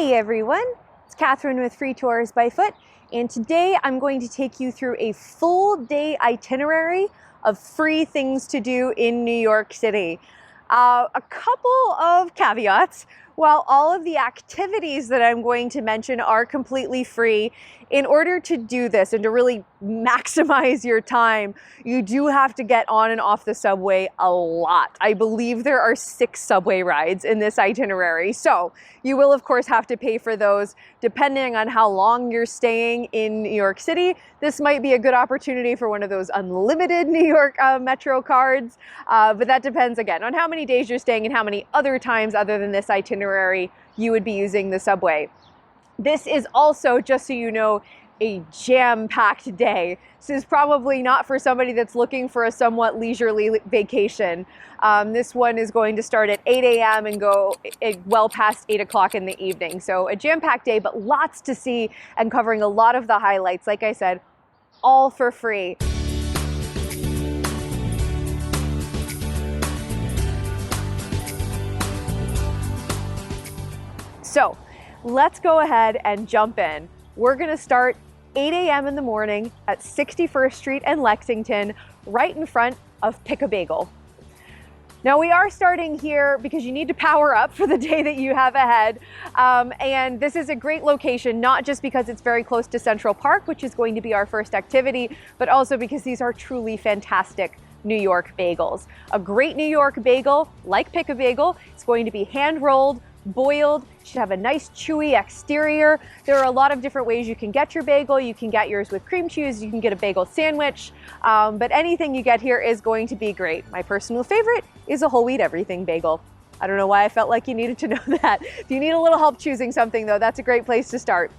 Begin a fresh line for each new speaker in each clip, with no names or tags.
Hey everyone, it's Katherine with Free Tours by Foot, and today I'm going to take you through a full day itinerary of free things to do in New York City. A couple of caveats. While all of the activities that I'm going to mention are completely free, in order to do this and to really maximize your time, you do have to get on and off the subway a lot. I believe there are 6 subway rides in this itinerary. So you will of course have to pay for those depending on how long you're staying in New York City. This might be a good opportunity for one of those unlimited New York Metro cards, but that depends again on how many days you're staying and how many other times other than this itinerary you would be using the subway. This is also, just so you know, a jam-packed day. This is probably not for somebody that's looking for a somewhat leisurely vacation. This one is going to start at 8 a.m. and go well past 8 o'clock in the evening. So a jam-packed day, but lots to see and covering a lot of the highlights, like I said, all for free. So let's go ahead and jump in. We're gonna start 8 a.m. in the morning at 61st Street and Lexington, right in front of Pick a Bagel. Now we are starting here because you need to power up for the day that you have ahead. And this is a great location, not just because it's very close to Central Park, which is going to be our first activity, but also because these are truly fantastic New York bagels. A great New York bagel, like Pick a Bagel, it's going to be hand-rolled, boiled, should have a nice chewy exterior. There are a lot of different ways you can get your bagel. You can get yours with cream cheese, you can get a bagel sandwich, but anything you get here is going to be great. My personal favorite is a whole wheat everything bagel. I don't know why I felt like you needed to know that. If you need a little help choosing something though, that's a great place to start.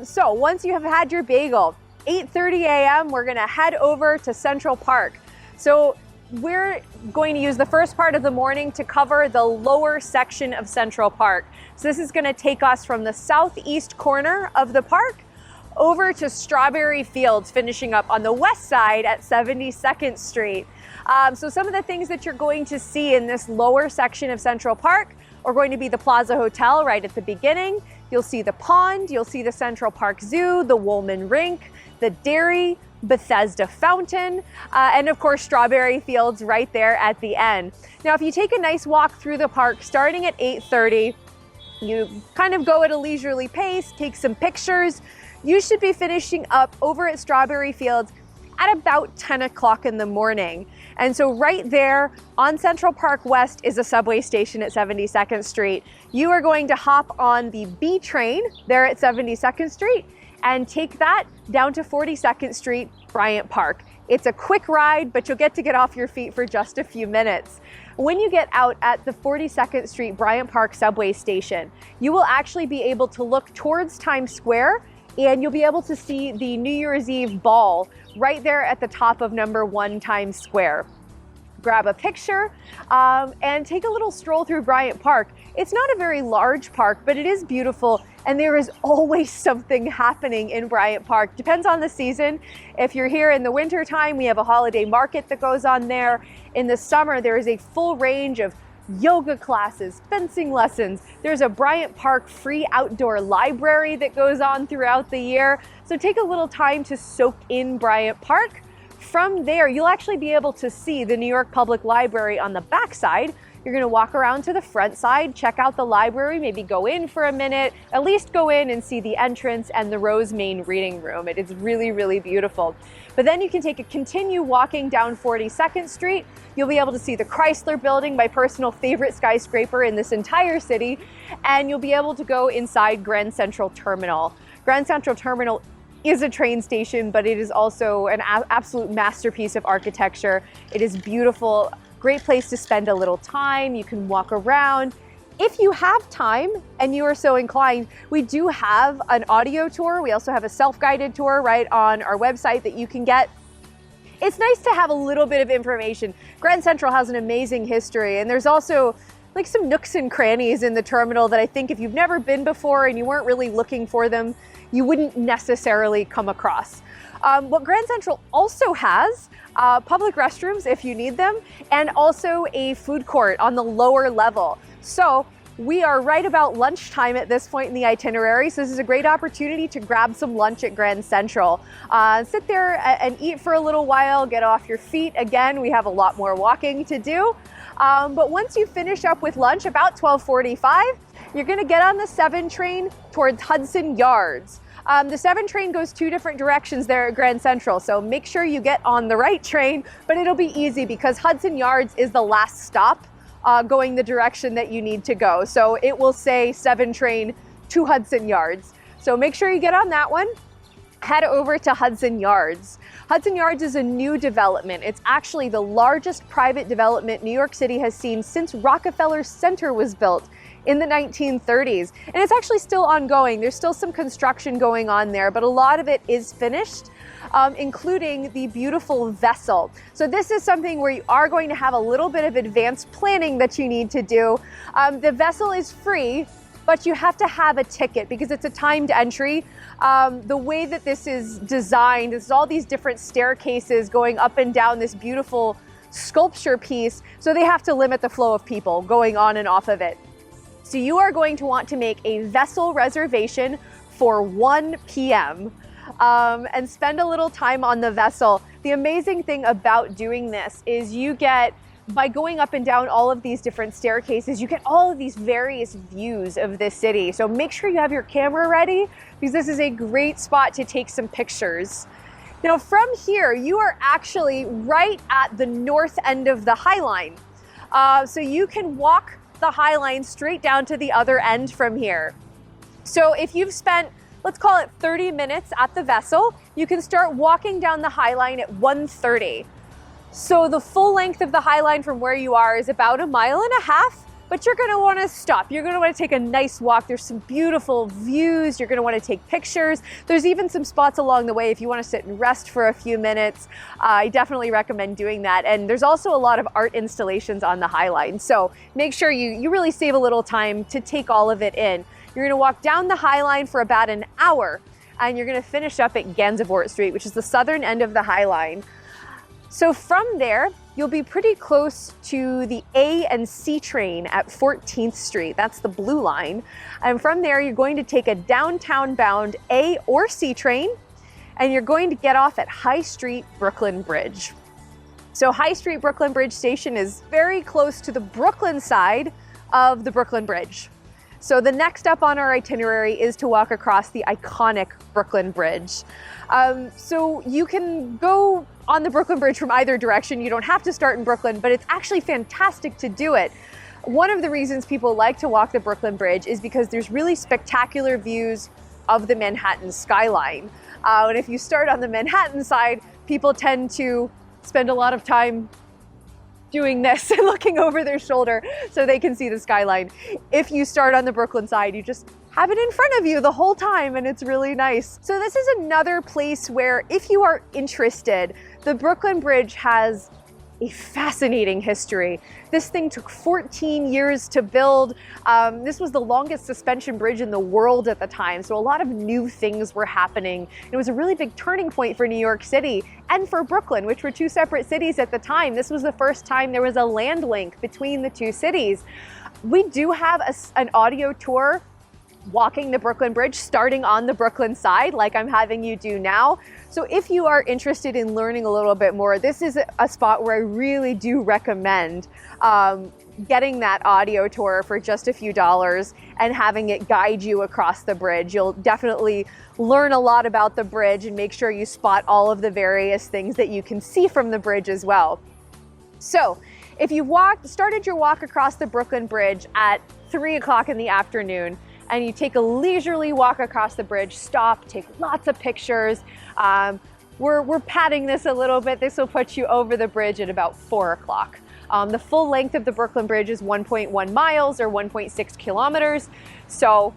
So once you have had your bagel, 8:30 a.m., we're gonna head over to Central Park. So we're going to use the first part of the morning to cover the lower section of Central Park. So this is going to take us from the southeast corner of the park over to Strawberry Fields, finishing up on the west side at 72nd Street. So some of the things that you're going to see in this lower section of Central Park are going to be the Plaza Hotel right at the beginning. You'll see the pond, you'll see the Central Park Zoo, the Woolman Rink, the dairy, Bethesda Fountain, and of course Strawberry Fields right there at the end. Now if you take a nice walk through the park starting at 8:30, you kind of go at a leisurely pace, take some pictures, you should be finishing up over at Strawberry Fields at about 10 o'clock in the morning. And so right there on Central Park West is a subway station at 72nd Street. You are going to hop on the B train there at 72nd Street and take that down to 42nd Street, Bryant Park. It's a quick ride, but you'll get to get off your feet for just a few minutes. When you get out at the 42nd Street Bryant Park subway station, you will actually be able to look towards Times Square and you'll be able to see the New Year's Eve ball right there at the top of number 1 Times Square. Grab a picture and take a little stroll through Bryant Park. It's not a very large park, but it is beautiful, and there is always something happening in Bryant Park. Depends on the season. If you're here in the winter time, we have a holiday market that goes on there. In the summer, there is a full range of yoga classes, fencing lessons. There's a Bryant Park free outdoor library that goes on throughout the year. So take a little time to soak in Bryant Park. From there, you'll actually be able to see the New York Public Library on the back side. You're gonna walk around to the front side, check out the library, maybe go in for a minute, at least go in and see the entrance and the Rose Main Reading Room. It is really, really beautiful. But then you can continue walking down 42nd Street. You'll be able to see the Chrysler Building, my personal favorite skyscraper in this entire city, and you'll be able to go inside Grand Central Terminal. Grand Central Terminal is a train station, but it is also an absolute masterpiece of architecture. It is beautiful, great place to spend a little time. You can walk around. If you have time and you are so inclined, we do have an audio tour. We also have a self-guided tour right on our website that you can get. It's nice to have a little bit of information. Grand Central has an amazing history, and there's also like some nooks and crannies in the terminal that I think if you've never been before and you weren't really looking for them, you wouldn't necessarily come across. What Grand Central also has, public restrooms if you need them, and also a food court on the lower level. So We are right about lunchtime at this point in the itinerary, so this is a great opportunity to grab some lunch at Grand Central. Sit there and eat for a little while, get off your feet. Again, we have a lot more walking to do. But once you finish up with lunch, about 12:45, you're gonna get on the 7 train towards Hudson Yards. The 7 train goes 2 different directions there at Grand Central, so make sure you get on the right train, but it'll be easy because Hudson Yards is the last stop going the direction that you need to go. So it will say 7 train to Hudson Yards. So make sure you get on that one. Head over to Hudson Yards. Hudson Yards is a new development. It's actually the largest private development New York City has seen since Rockefeller Center was built in the 1930s. And it's actually still ongoing. There's still some construction going on there, but a lot of it is finished. Including the beautiful vessel. So this is something where you are going to have a little bit of advanced planning that you need to do. The vessel is free, but you have to have a ticket because it's a timed entry. The way that this is designed, there's all these different staircases going up and down this beautiful sculpture piece. So they have to limit the flow of people going on and off of it. So you are going to want to make a vessel reservation for 1 p.m. And spend a little time on the vessel. The amazing thing about doing this is you get, by going up and down all of these different staircases, you get all of these various views of this city. So make sure you have your camera ready because this is a great spot to take some pictures. Now from here, you are actually right at the north end of the High Line. So you can walk the High Line straight down to the other end from here. So if you've spent, let's call it 30 minutes at the vessel, you can start walking down the High Line at 1:30. So the full length of the High Line from where you are is about 1.5 miles, but you're gonna wanna stop. You're gonna wanna take a nice walk. There's some beautiful views. You're gonna wanna take pictures. There's even some spots along the way if you wanna sit and rest for a few minutes. I definitely recommend doing that. And there's also a lot of art installations on the High Line. So make sure you really save a little time to take all of it in. You're gonna walk down the High Line for about an hour, and you're gonna finish up at Gansevoort Street, which is the southern end of the High Line. So from there, you'll be pretty close to the A and C train at 14th Street. That's the blue line. And from there, you're going to take a downtown-bound A or C train, and you're going to get off at High Street Brooklyn Bridge. So High Street Brooklyn Bridge Station is very close to the Brooklyn side of the Brooklyn Bridge. So the next up on our itinerary is to walk across the iconic Brooklyn Bridge. So you can go on the Brooklyn Bridge from either direction. You don't have to start in Brooklyn, but it's actually fantastic to do it. One of the reasons people like to walk the Brooklyn Bridge is because there's really spectacular views of the Manhattan skyline. And if you start on the Manhattan side, people tend to spend a lot of time doing this and looking over their shoulder so they can see the skyline. If you start on the Brooklyn side, you just have it in front of you the whole time and it's really nice. So this is another place where if you are interested, the Brooklyn Bridge has a fascinating history. This thing took 14 years to build. This was the longest suspension bridge in the world at the time, so a lot of new things were happening. It was a really big turning point for New York City and for Brooklyn, which were 2 separate cities at the time. This was the first time there was a land link between the 2 cities. We do have an audio tour walking the Brooklyn Bridge, starting on the Brooklyn side, like I'm having you do now. So if you are interested in learning a little bit more, this is a spot where I really do recommend getting that audio tour for just a few dollars and having it guide you across the bridge. You'll definitely learn a lot about the bridge and make sure you spot all of the various things that you can see from the bridge as well. So if you started your walk across the Brooklyn Bridge at 3 o'clock in the afternoon, and you take a leisurely walk across the bridge, stop, take lots of pictures. We're padding this a little bit. This will put you over the bridge at about 4 o'clock. The full length of the Brooklyn Bridge is 1.1 miles or 1.6 kilometers. So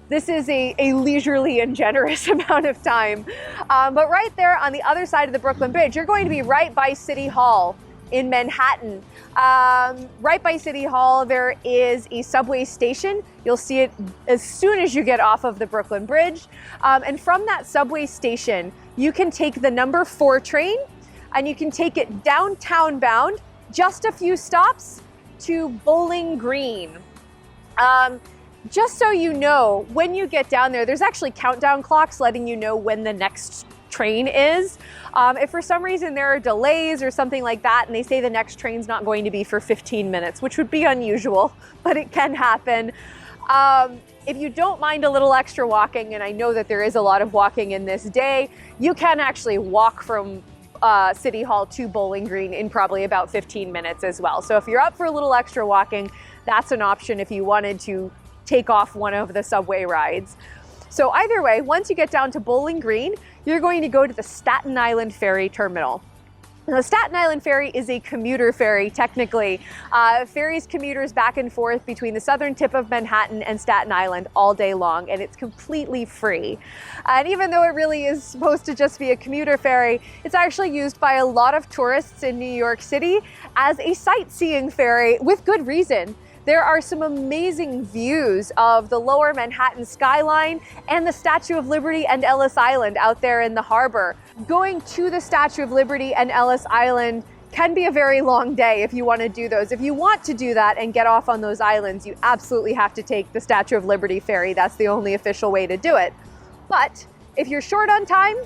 this is a leisurely and generous amount of time. But right there on the other side of the Brooklyn Bridge, you're going to be right by City Hall in Manhattan. Right by City Hall, there is a subway station. You'll see it as soon as you get off of the Brooklyn Bridge. And from that subway station, you can take the number 4 train and you can take it downtown bound, just a few stops to Bowling Green. Just so you know, when you get down there, there's actually countdown clocks letting you know when the next train is. If for some reason there are delays or something like that, and they say the next train's not going to be for 15 minutes, which would be unusual, but it can happen. If you don't mind a little extra walking, and I know that there is a lot of walking in this day, you can actually walk from City Hall to Bowling Green in probably about 15 minutes as well. So if you're up for a little extra walking, that's an option if you wanted to take off one of the subway rides. So either way, once you get down to Bowling Green, you're going to go to the Staten Island Ferry Terminal. Now, the Staten Island Ferry is a commuter ferry, technically. Ferries commuters back and forth between the southern tip of Manhattan and Staten Island all day long, and it's completely free. And even though it really is supposed to just be a commuter ferry, it's actually used by a lot of tourists in New York City as a sightseeing ferry, with good reason. There are some amazing views of the lower Manhattan skyline and the Statue of Liberty and Ellis Island out there in the harbor. Going to the Statue of Liberty and Ellis Island can be a very long day if you want to do those. If you want to do that and get off on those islands, you absolutely have to take the Statue of Liberty ferry. That's the only official way to do it. But if you're short on time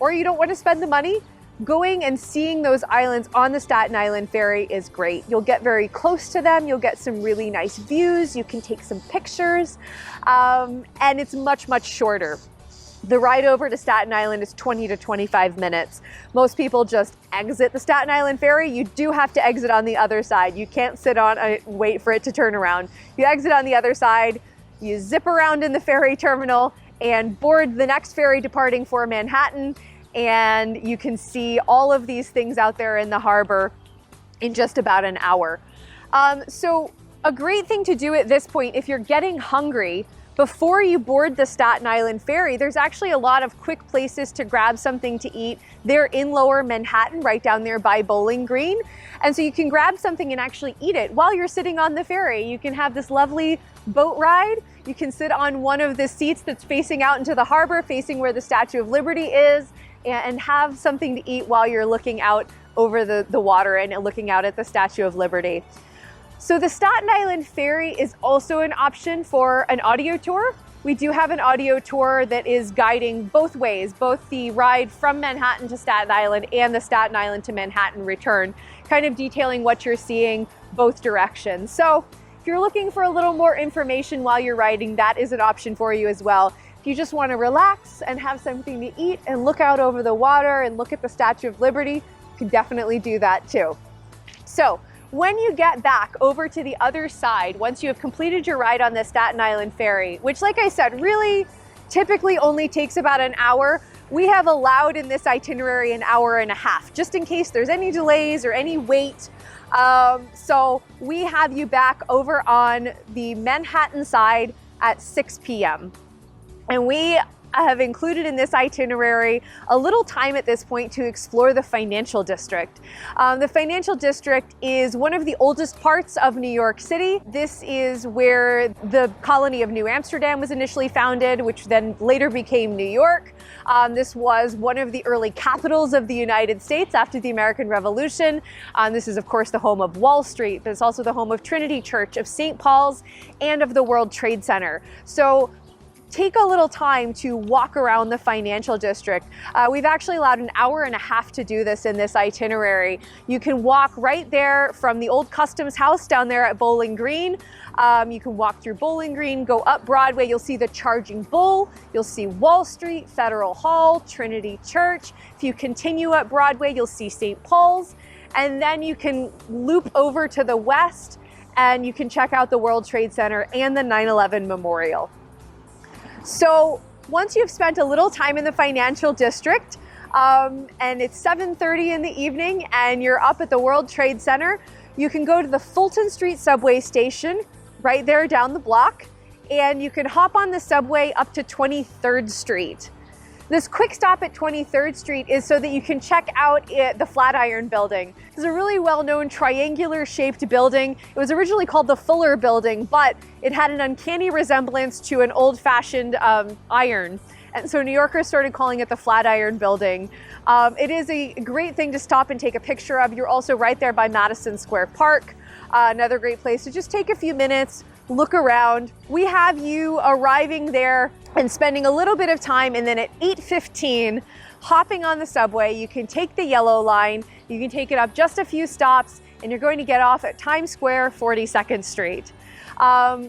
or you don't want to spend the money, going and seeing those islands on the Staten Island Ferry is great. You'll get very close to them. You'll get some really nice views. You can take some pictures, and it's much, much shorter. The ride over to Staten Island is 20 to 25 minutes. Most people just exit the Staten Island Ferry. You do have to exit on the other side. You can't sit on and wait for it to turn around. You exit on the other side, you zip around in the ferry terminal and board the next ferry departing for Manhattan, and you can see all of these things out there in the harbor in just about an hour. So a great thing to do at this point, if you're getting hungry, before you board the Staten Island Ferry, there's actually a lot of quick places to grab something to eat. They're in lower Manhattan, right down there by Bowling Green. And so you can grab something and actually eat it while you're sitting on the ferry. You can have this lovely boat ride. You can sit on one of the seats that's facing out into the harbor, facing where the Statue of Liberty is, and have something to eat while you're looking out over the water and looking out at the Statue of Liberty. So the Staten Island Ferry is also an option for an audio tour. We do have an audio tour that is guiding both ways, both the ride from Manhattan to Staten Island and the Staten Island to Manhattan return, kind of detailing what you're seeing both directions. So if you're looking for a little more information while you're riding, that is an option for you as well. If you just want to relax and have something to eat and look out over the water and look at the Statue of Liberty, you can definitely do that too. So when you get back over to the other side, once you have completed your ride on the Staten Island Ferry, which, like I said, really typically only takes about an hour, we have allowed in this itinerary an hour and a half, just in case there's any delays or any wait. So we have you back over on the Manhattan side at 6 p.m. And we have included in this itinerary a little time at this point to explore the financial district. The financial district is one of the oldest parts of New York City. This is where the colony of New Amsterdam was initially founded, which then later became New York. This was one of the early capitals of the United States after the American Revolution. This is, of course, the home of Wall Street, but it's also the home of Trinity Church, of St. Paul's, and of the World Trade Center. So take a little time to walk around the financial district. We've actually allowed an hour and a half to do this in this itinerary. You can walk right there from the old Customs House down there at Bowling Green. You can walk through Bowling Green, go up Broadway. You'll see the Charging Bull. You'll see Wall Street, Federal Hall, Trinity Church. If you continue up Broadway, you'll see St. Paul's. And then you can loop over to the west and you can check out the World Trade Center and the 9/11 Memorial. So once you've spent a little time in the financial district, and it's 7:30 in the evening and you're up at the World Trade Center, you can go to the Fulton Street subway station right there down the block, and you can hop on the subway up to 23rd Street. This quick stop at 23rd Street is so that you can check out the Flatiron Building. It's a really well-known triangular shaped building. It was originally called the Fuller Building, but it had an uncanny resemblance to an old-fashioned iron. And so New Yorkers started calling it the Flatiron Building. It is a great thing to stop and take a picture of. You're also right there by Madison Square Park. Another great place to just take a few minutes, look around. We have you arriving there and spending a little bit of time, and then at 8:15, hopping on the subway. You can take the yellow line, you can take it up just a few stops, and you're going to get off at Times Square, 42nd Street.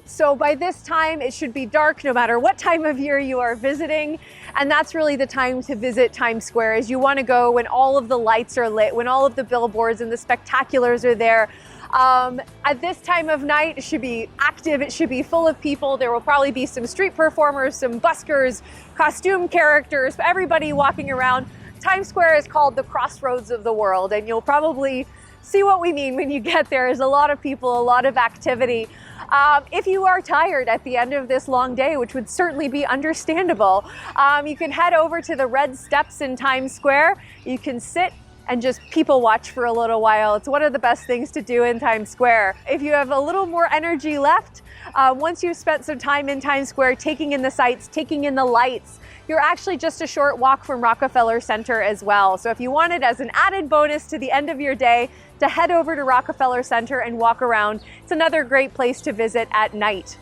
So by this time, it should be dark no matter what time of year you are visiting. And that's really the time to visit Times Square, is you want to go when all of the lights are lit, when all of the billboards and the spectaculars are there. At this time of night, it should be active, it should be full of people. There will probably be some street performers, some buskers, costume characters, everybody walking around. Times Square is called the crossroads of the world, and you'll probably see what we mean when you get there. There's a lot of people, a lot of activity. If you are tired at the end of this long day, which would certainly be understandable, you can head over to the red steps in Times Square. You can sit and just people watch for a little while. It's one of the best things to do in Times Square. If you have a little more energy left, once you've spent some time in Times Square, taking in the sights, taking in the lights, you're actually just a short walk from Rockefeller Center as well. So if you wanted as an added bonus to the end of your day to head over to Rockefeller Center and walk around, it's another great place to visit at night.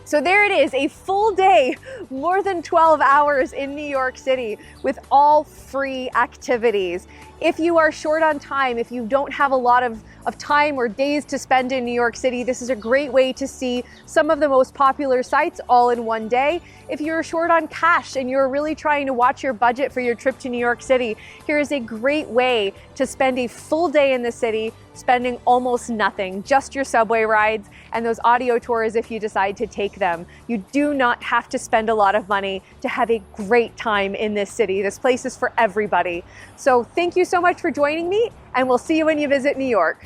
So there it is, a full day, more than 12 hours in New York City with all free activities. If you are short on time, if you don't have a lot of time or days to spend in New York City, this is a great way to see some of the most popular sites all in one day. If you're short on cash and you're really trying to watch your budget for your trip to New York City, here is a great way to spend a full day in the city, spending almost nothing, just your subway rides and those audio tours if you decide to take them. You do not have to spend a lot of money to have a great time in this city. This place is for everybody. So thank you so much for joining me, and we'll see you when you visit New York.